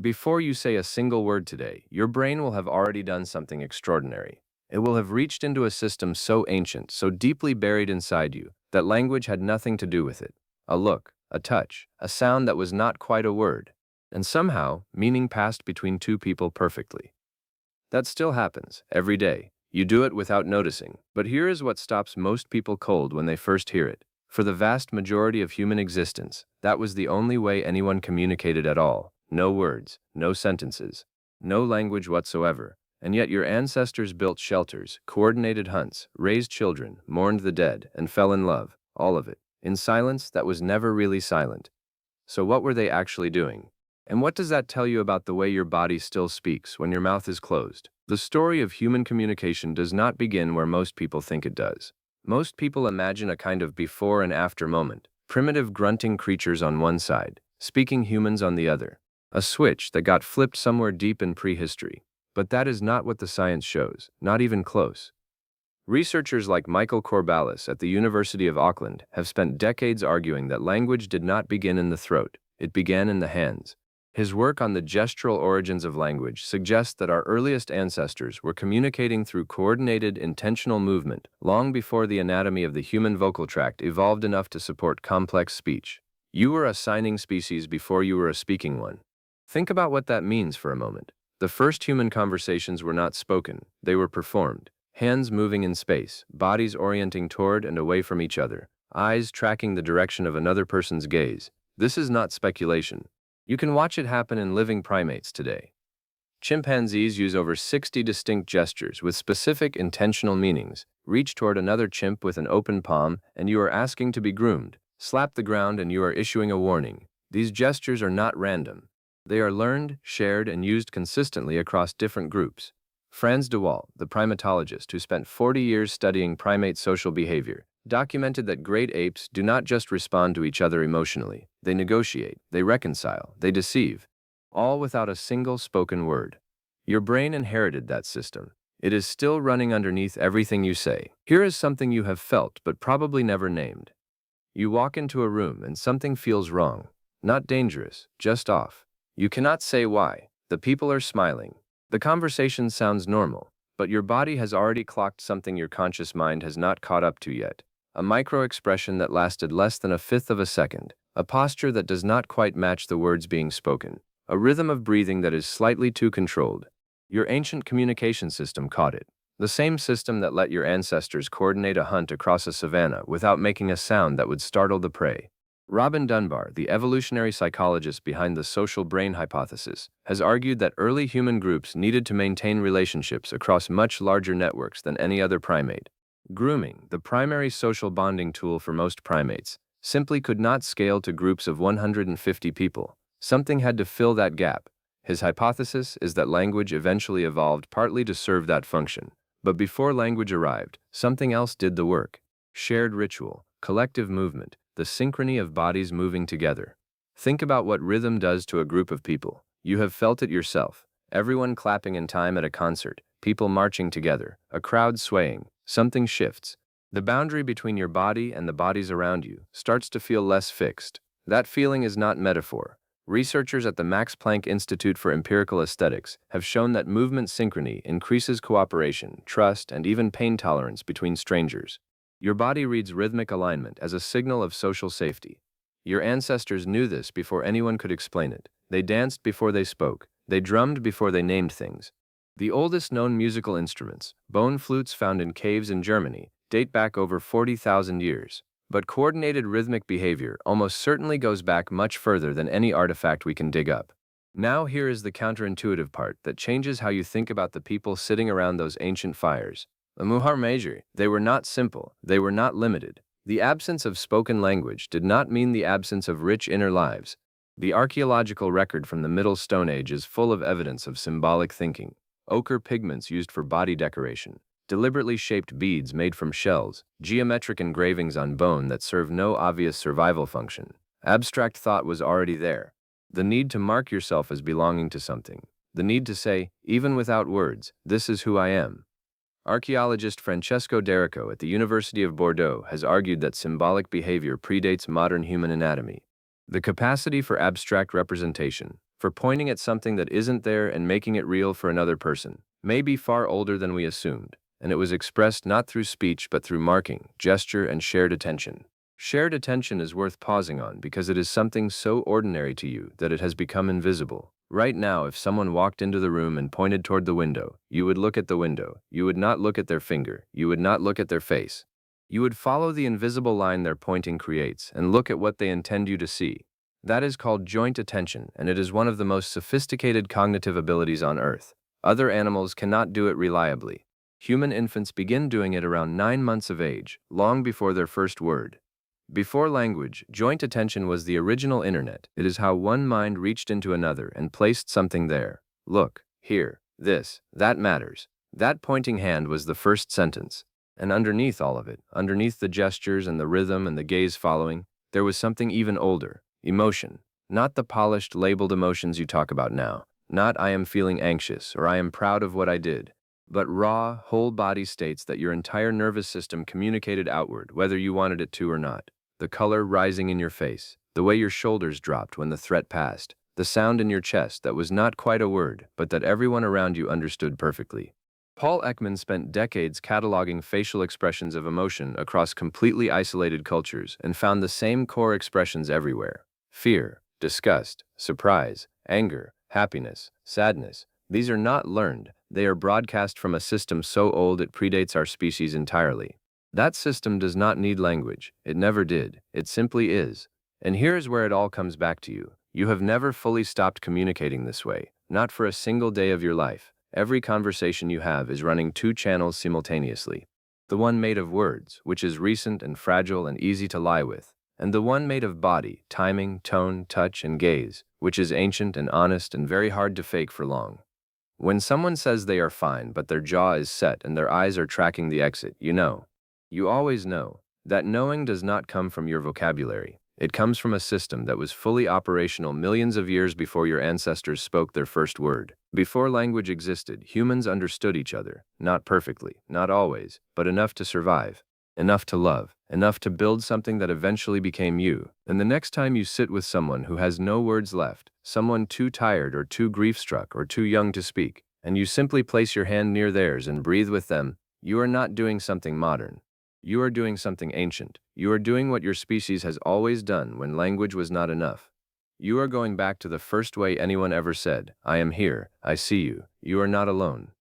Before you say a single word today, your brain will have already done something extraordinary. It will have reached into a system so ancient, so deeply buried inside you, that language had nothing to do with it. A look, a touch, a sound that was not quite a word. And somehow, meaning passed between two people perfectly. That still happens, every day. You do it without noticing. But here is what stops most people cold when they first hear it. For the vast majority of human existence, that was the only way anyone communicated at all. No words, no sentences, no language whatsoever. And yet your ancestors built shelters, coordinated hunts, raised children, mourned the dead, and fell in love. All of it. In silence that was never really silent. So what were they actually doing? And what does that tell you about the way your body still speaks when your mouth is closed? The story of human communication does not begin where most people think it does. Most people imagine a kind of before and after moment, primitive grunting creatures on one side, speaking humans on the other. A switch that got flipped somewhere deep in prehistory. But that is not what the science shows, not even close. Researchers like Michael Corballis at the University of Auckland have spent decades arguing that language did not begin in the throat, it began in the hands. His work on the gestural origins of language suggests that our earliest ancestors were communicating through coordinated, intentional movement long before the anatomy of the human vocal tract evolved enough to support complex speech. You were a signing species before you were a speaking one. Think about what that means for a moment. The first human conversations were not spoken, they were performed. Hands moving in space, bodies orienting toward and away from each other, eyes tracking the direction of another person's gaze. This is not speculation. You can watch it happen in living primates today. Chimpanzees use over 60 distinct gestures with specific intentional meanings. Reach toward another chimp with an open palm and you are asking to be groomed. Slap the ground and you are issuing a warning. These gestures are not random. They are learned, shared, and used consistently across different groups. Franz de Waal, the primatologist who spent 40 years studying primate social behavior, documented that great apes do not just respond to each other emotionally. They negotiate, they reconcile, they deceive, all without a single spoken word. Your brain inherited that system. It is still running underneath everything you say. Here is something you have felt but probably never named. You walk into a room and something feels wrong. Not dangerous, just off. You cannot say why. The people are smiling. The conversation sounds normal, but your body has already clocked something your conscious mind has not caught up to yet. A micro-expression that lasted less than a fifth of a second, a posture that does not quite match the words being spoken, a rhythm of breathing that is slightly too controlled. Your ancient communication system caught it. The same system that let your ancestors coordinate a hunt across a savanna without making a sound that would startle the prey. Robin Dunbar, the evolutionary psychologist behind the social brain hypothesis, has argued that early human groups needed to maintain relationships across much larger networks than any other primate. Grooming, the primary social bonding tool for most primates, simply could not scale to groups of 150 people. Something had to fill that gap. His hypothesis is that language eventually evolved partly to serve that function. But before language arrived, something else did the work. Shared ritual, collective movement, the synchrony of bodies moving together. Think about what rhythm does to a group of people. You have felt it yourself. Everyone clapping in time at a concert, people marching together, a crowd swaying. Something shifts. The boundary between your body and the bodies around you starts to feel less fixed. That feeling is not metaphor. Researchers at the Max Planck Institute for Empirical Aesthetics have shown that movement synchrony increases cooperation, trust, and even pain tolerance between strangers. Your body reads rhythmic alignment as a signal of social safety. Your ancestors knew this before anyone could explain it. They danced before they spoke. They drummed before they named things. The oldest known musical instruments, bone flutes found in caves in Germany, date back over 40,000 years. But coordinated rhythmic behavior almost certainly goes back much further than any artifact we can dig up. Now here is the counterintuitive part that changes how you think about the people sitting around those ancient fires. The Muharmeji, they were not simple, they were not limited. The absence of spoken language did not mean the absence of rich inner lives. The archaeological record from the Middle Stone Age is full of evidence of symbolic thinking. Ochre pigments used for body decoration, deliberately shaped beads made from shells, geometric engravings on bone that serve no obvious survival function. Abstract thought was already there. The need to mark yourself as belonging to something. The need to say, even without words, this is who I am. Archaeologist Francesco D'Errico at the University of Bordeaux has argued that symbolic behavior predates modern human anatomy. The capacity for abstract representation, for pointing at something that isn't there and making it real for another person, may be far older than we assumed, and it was expressed not through speech but through marking, gesture, and shared attention. Shared attention is worth pausing on because it is something so ordinary to you that it has become invisible. Right now, if someone walked into the room and pointed toward the window, you would look at the window. You would not look at their finger. You would not look at their face. You would follow the invisible line their pointing creates and look at what they intend you to see. That is called joint attention, and it is one of the most sophisticated cognitive abilities on Earth. Other animals cannot do it reliably. Human infants begin doing it around 9 months of age, long before their first word. Before language, joint attention was the original internet. It is how one mind reached into another and placed something there. Look, here, this, that matters. That pointing hand was the first sentence. And underneath all of it, underneath the gestures and the rhythm and the gaze following, there was something even older, emotion. Not the polished, labeled emotions you talk about now. Not I am feeling anxious or I am proud of what I did. But raw, whole-body states that your entire nervous system communicated outward, whether you wanted it to or not. The color rising in your face, the way your shoulders dropped when the threat passed, the sound in your chest that was not quite a word, but that everyone around you understood perfectly. Paul Ekman spent decades cataloging facial expressions of emotion across completely isolated cultures and found the same core expressions everywhere. Fear, disgust, surprise, anger, happiness, sadness. These are not learned. They are broadcast from a system so old it predates our species entirely. That system does not need language. It never did. It simply is. And here is where it all comes back to you. You have never fully stopped communicating this way, not for a single day of your life. Every conversation you have is running 2 channels simultaneously. The one made of words, which is recent and fragile and easy to lie with, and the one made of body, timing, tone, touch, and gaze, which is ancient and honest and very hard to fake for long. When someone says they are fine but their jaw is set and their eyes are tracking the exit, you know. You always know. That knowing does not come from your vocabulary. It comes from a system that was fully operational millions of years before your ancestors spoke their first word. Before language existed, humans understood each other, not perfectly, not always, but enough to survive, enough to love, enough to build something that eventually became you. And the next time you sit with someone who has no words left, someone too tired or too grief-struck or too young to speak, and you simply place your hand near theirs and breathe with them, you are not doing something modern. You are doing something ancient. You are doing what your species has always done when language was not enough. You are going back to the first way anyone ever said, I am here, I see you, you are not alone.